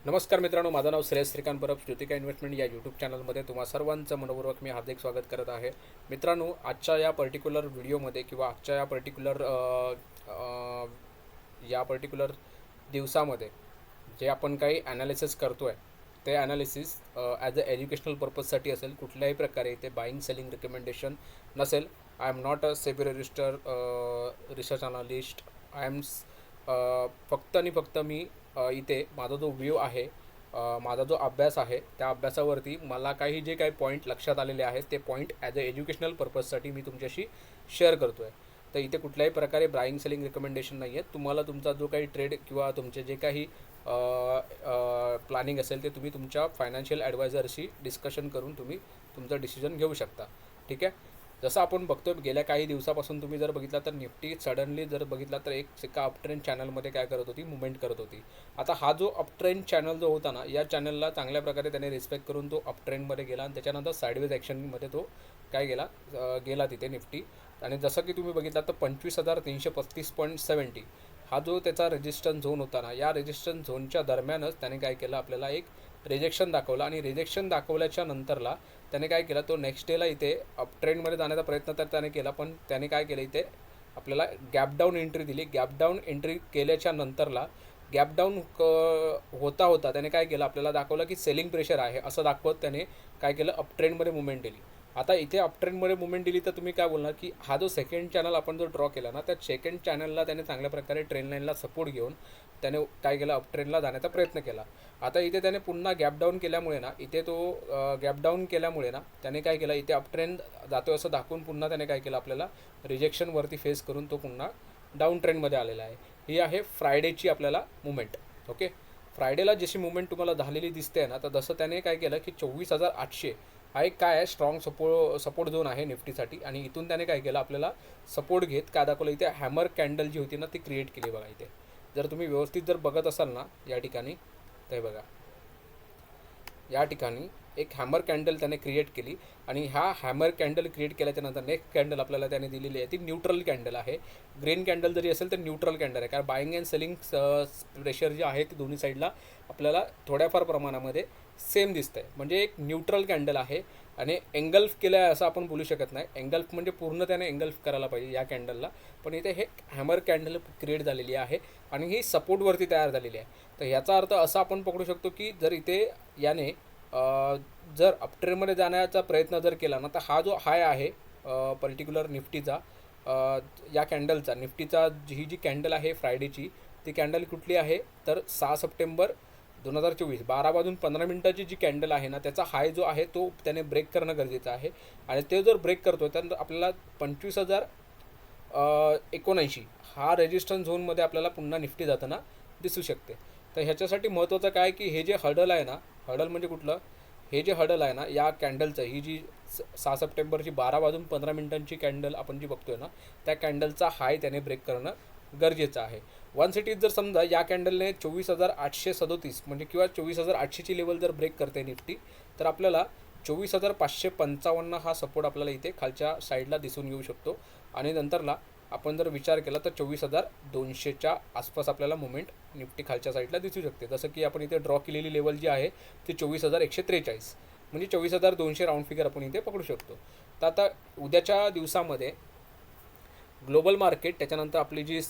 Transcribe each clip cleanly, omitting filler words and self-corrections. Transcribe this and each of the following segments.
नमस्कार मित्रांनो, माझं नाव श्रेयस श्रीकांत परब. श्रुतिका इन्व्हेस्टमेंट या यूट्यूब चॅनलमध्ये तुम्हा सर्वांचं मनपूर्वक मी हार्दिक स्वागत करत आहे. मित्रांनो, आजच्या या पर्टिक्युलर व्हिडिओमध्ये किंवा आजच्या या पर्टिक्युलर दिवसामध्ये जे आपण काही ॲनालिसिस करतो आहे ते ॲनालिसिस ॲज अ एज्युकेशनल पर्पजसाठी असेल. कुठल्याही प्रकारे इथे बाईंग सेलिंग रिकमेंडेशन नसेल. I am not a SEBI register research analyst. I am फक्त आणि फक्त मी इथे माझा जो व्ह्यू आहे, माझा जो अभ्यास आहे, त्या अभ्यासावरती मला जे काही पॉईंट लक्षात आलेले आहेत ते पॉईंट ॲज अ एज्युकेशनल पर्पजसाठी मी तुमच्याशी शेअर करतो आहे. तर इथे कुठल्याही प्रकारे बाईंग सेलिंग रिकमेंडेशन नाही आहे. तुम्हाला तुमचा जो काही ट्रेड किंवा तुमचे जे काही प्लॅनिंग असेल ते तुम्ही तुमच्या फायनान्शियल ॲडवायझरशी डिस्कशन करून तुम्ही तुमचं डिसिजन घेऊ शकता. ठीक आहे. जसं आपण बघतो गेल्या काही दिवसापासून तुम्ही जर बघितला तर निफ्टी सडनली जर बघितला तर एका अपट्रेंड चॅनलमध्ये काय करत होती, मुवमेंट करत होती. आता हा जो अपट्रेंड चॅनल जो होता ना, या चॅनलला चांगल्या प्रकारे त्याने रिस्पेक्ट करून तो अपट्रेंडमध्ये गेला आणि त्याच्यानंतर साईडवेज ॲक्शनमध्ये तो काय गेला तिथे निफ्टी. आणि जसं की तुम्ही बघितला तर 25,335.70 हा जो त्याचा रेजिस्टन्स झोन होता ना, या रेजिस्टन्स झोनच्या दरम्यानच त्याने काय केलं, आपल्याला एक रिजेक्शन दाखवलं. आणि रिजेक्शन दाखवल्याच्या नंतरला त्याने काय केलं, तो नेक्स्ट डेला इथे अपट्रेंडमध्ये जाण्याचा प्रयत्न तर त्याने केला, पण त्याने काय केलं, इथे आपल्याला गॅप डाऊन एंट्री दिली. गॅप डाऊन एंट्री केल्याच्या नंतरला गॅप डाऊन होता होता त्याने काय केलं, आपल्याला दाखवलं की सेलिंग प्रेशर आहे असं दाखवत त्याने काय केलं, अपट्रेंडमध्ये मुवमेंट दिली. आता इथे अपट्रेंडमध्ये मुवमेंट दिली तर तुम्ही काय बोलणार की हा जो सेकंड चॅनल आपण जो ड्रॉ केला ना, त्या सेकंड चॅनलला त्याने चांगल्या प्रकारे ट्रेंड लाईनला सपोर्ट घेऊन त्याने काय केलं, अपट्रेंडला जाण्याचा प्रयत्न केला. आता इथे त्याने पुन्हा गॅप डाऊन केल्यामुळे ना, इथे तो गॅप डाऊन केल्यामुळे ना त्याने काय केलं, इथे अपट्रेंड जातो असं दाखवून पुन्हा त्याने काय केलं, आपल्याला रिजेक्शनवरती फेस करून तो पुन्हा डाऊन ट्रेंडमध्ये आलेला आहे. ही आहे फ्रायडेची आपल्याला मुवमेंट. ओके. फ्रायडेला जशी मुवमेंट तुम्हाला झालेली दिसते ना, तर जसं त्याने काय केलं की 24,800 हा एक काय आहे, स्ट्रॉंग सपोर्ट झोन आहे निफ्टीसाठी. आणि इथून त्याने काय केलं, आपल्याला सपोर्ट घेत काय दाखवलं, इथे हॅमर कॅन्डल जी होती ना ती क्रिएट केली. बघा इथे जर तुम्ही व्यवस्थित जर बघत असाल ना या ठिकाणी, तर बघा या ठिकाणी एक हॅमर कॅन्डल त्याने क्रिएट केली. आणि ह्या हॅमर कॅन्डल क्रिएट केल्याच्यानंतर नेक्स्ट कॅन्डल आपल्याला त्याने दिलेली आहे ती न्यूट्रल कॅन्डल आहे. ग्रीन कॅन्डल जरी असेल तर न्यूट्रल कॅन्डल आहे, कारण बाईंग अँड सेलिंग प्रेशर जे आहे ते दोन्ही साईडला आपल्याला थोड्याफार प्रमाणामध्ये सेम दिसतं आहे. म्हणजे एक न्यूट्रल कॅन्डल आहे. आणि एंगल्फ केलं आहे असं आपण बोलू शकत नाही. एंगल्फ म्हणजे पूर्ण त्याने एंगल्फ करायला पाहिजे या कॅन्डलला, पण इथे हे हॅमर कॅन्डल क्रिएट झालेली आहे आणि ही सपोर्टवरती तयार झालेली आहे. तर ह्याचा अर्थ असा आपण पकडू शकतो की जर इथे याने जर अपट्रेंडमध्ये जाण्याचा प्रयत्न जर केला ना, तर हा जो हाय आहे पर्टिक्युलर निफ्टीचा, या कॅन्डलचा निफ्टीचा ही जी कॅन्डल आहे फ्रायडेची, ती कॅन्डल कुठली आहे तर 6 सप्टेंबर 2024 12:15 जी कॅन्डल आहे ना, त्याचा हाय जो आहे तो त्याने ब्रेक करणं गरजेचं आहे. आणि ते जर ब्रेक करतो त्यानंतर आपल्याला 25,079 हा रेजिस्टन्स झोनमध्ये आपल्याला पुन्हा निफ्टी जाताना दिसू शकते. तर ह्याच्यासाठी महत्त्वाचं काय की हे जे हडल आहे ना, हडल म्हणजे कुठलं, हे जे हडल आहे ना या कॅन्डलचं, ही जी 6 सप्टेंबरची 12:15 कॅन्डल आपण जी बघतोय ना, त्या कॅन्डलचा हाय त्याने ब्रेक करणं गरजेचं आहे. वन सिटीत जर समजा या कॅन्डलने 24,837 म्हणजे किंवा 24,800ची लेवल जर ब्रेक करते निफ्टी, तर आपल्याला 24,555 हा सपोर्ट आपल्याला इथे खालच्या साईडला दिसून येऊ शकतो. आणि नंतरला आपण जर विचार केला तर 24,200च्या आसपास आपल्याला मुवमेंट निफ्टी खालच्या साईडला दिसू शकते. जसं की आपण इथे ड्रॉ केलेली लेवल जी आहे ती 24,143 म्हणजे 24,200 राऊंड फिगर आपण इथे पकडू शकतो. तर आता उद्याच्या दिवसामध्ये ग्लोबल मार्केट, त्याच्यानंतर आपली जी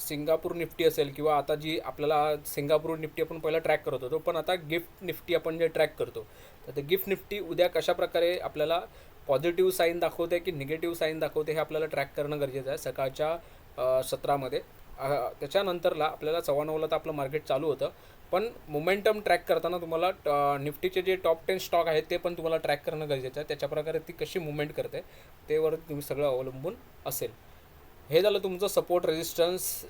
सिंगापूर निफ्टी असेल किंवा आता जी आपल्याला सिंगापूर निफ्टी आपण पहिला ट्रॅक करत होतो, पण आता गिफ्ट निफ्टी आपण जे ट्रॅक करतो, तर ते गिफ्ट निफ्टी उद्या कशाप्रकारे आपल्याला पॉझिटिव्ह साईन दाखवते की निगेटिव्ह साईन दाखवते हे आपल्याला ट्रॅक करणं गरजेचं आहे सकाळच्या सत्रामध्ये. त्याच्यानंतरला आपल्याला 9:15ला तर आपलं मार्केट चालू होतं, पण मोमेंटम ट्रॅक करताना तुम्हाला निफ्टीचे जे टॉप 10 स्टॉक आहेत ते पण तुम्हाला ट्रॅक करणं गरजेचं आहे. त्याच्याप्रकारे ती कशी मुवमेंट करते तेवर तुम्ही सगळं अवलंबून असेल. हे झालं तुमचं सपोर्ट रेजिस्टन्स.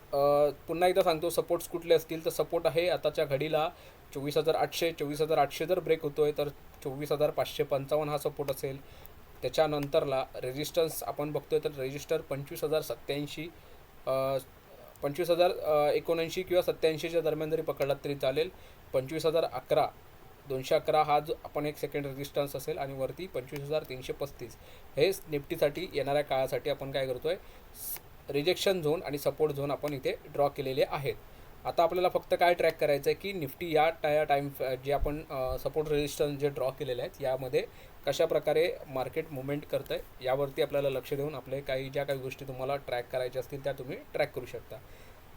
पुन्हा एकदा सांगतो, सपोर्ट्स कुठले असतील तर सपोर्ट आहे आताच्या घडीला 24,800. 24,800 जर ब्रेक होतो आहे तर 24,555 हा सपोर्ट असेल. त्याच्यानंतरला रेजिस्टन्स आपण बघतोय तर रेजिस्टर 25,087, 25,079 किंवा 87च्या दरम्यान जरी पकडलात तरी चालेल. 25,011 211 हा जो आपण एक सेकंड रेजिस्टन्स असेल. आणि वरती 25,335 हे निफ्टीसाठी येणाऱ्या काळासाठी आपण काय करतो आहे, रिजेक्शन झोन आणि सपोर्ट झोन आपण इथे ड्रॉ केलेले आहेत. आता आपल्याला फक्त काय ट्रॅक करायचं आहे की निफ्टी या टाईम जे आपण सपोर्ट रेजिस्टन्स जे ड्रॉ केलेले आहेत यामध्ये कशा प्रकारे मार्केट मुवमेंट करतं आहे यावरती आपल्याला लक्ष देऊन आपले ज्या काही गोष्टी तुम्हाला ट्रॅक करायच्या असतील त्या तुम्ही ट्रॅक करू शकता.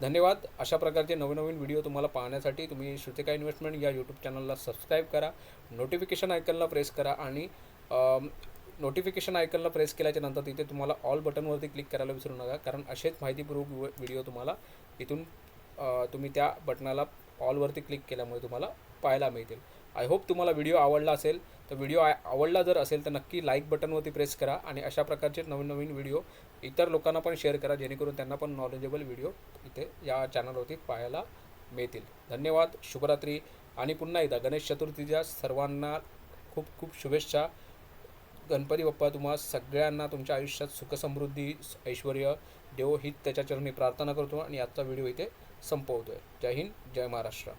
धन्यवाद. अशा प्रकारचे नवीन व्हिडिओ तुम्हाला पाहण्यासाठी तुम्ही श्रुतिका इन्व्हेस्टमेंट या यूट्यूब चॅनलला सबस्क्राईब करा, नोटिफिकेशन आयकनला प्रेस करा आणि नोटिफिकेशन आयकनला प्रेस केल्याच्या नंतर तिथे तुम्हाला ऑल बटनवरती क्लिक करायला विसरू नका, कारण असेच माहितीपूर्वक व्हिडिओ तुम्हाला इथून तुम्ही त्या बटनाला ऑलवरती क्लिक केल्यामुळे तुम्हाला पाहायला मिळतील. आय होप तुम्हाला व्हिडिओ आवडला असेल. तर व्हिडिओ आवडला जर असेल तर नक्की लाईक बटनवरती प्रेस करा आणि अशा प्रकारचे नवीन व्हिडिओ इतर लोकांना पण शेअर करा, जेणेकरून त्यांना पण नॉलेजेबल व्हिडिओ इथे या चॅनलवरती पाहायला मिळतील. धन्यवाद. शुभरात्री. आणि पुन्हा एकदा गणेश चतुर्थीच्या सर्वांना खूप खूप शुभेच्छा. गणपती बाप्पा तुम्हा सगळ्यांना तुमच्या आयुष्यात सुखसमृद्धी ऐश्वर देवो हीच त्याच्या चरणी प्रार्थना करतो आणि आजचा व्हिडिओ इथे संपवतो आहे. जय हिंद, जय महाराष्ट्र.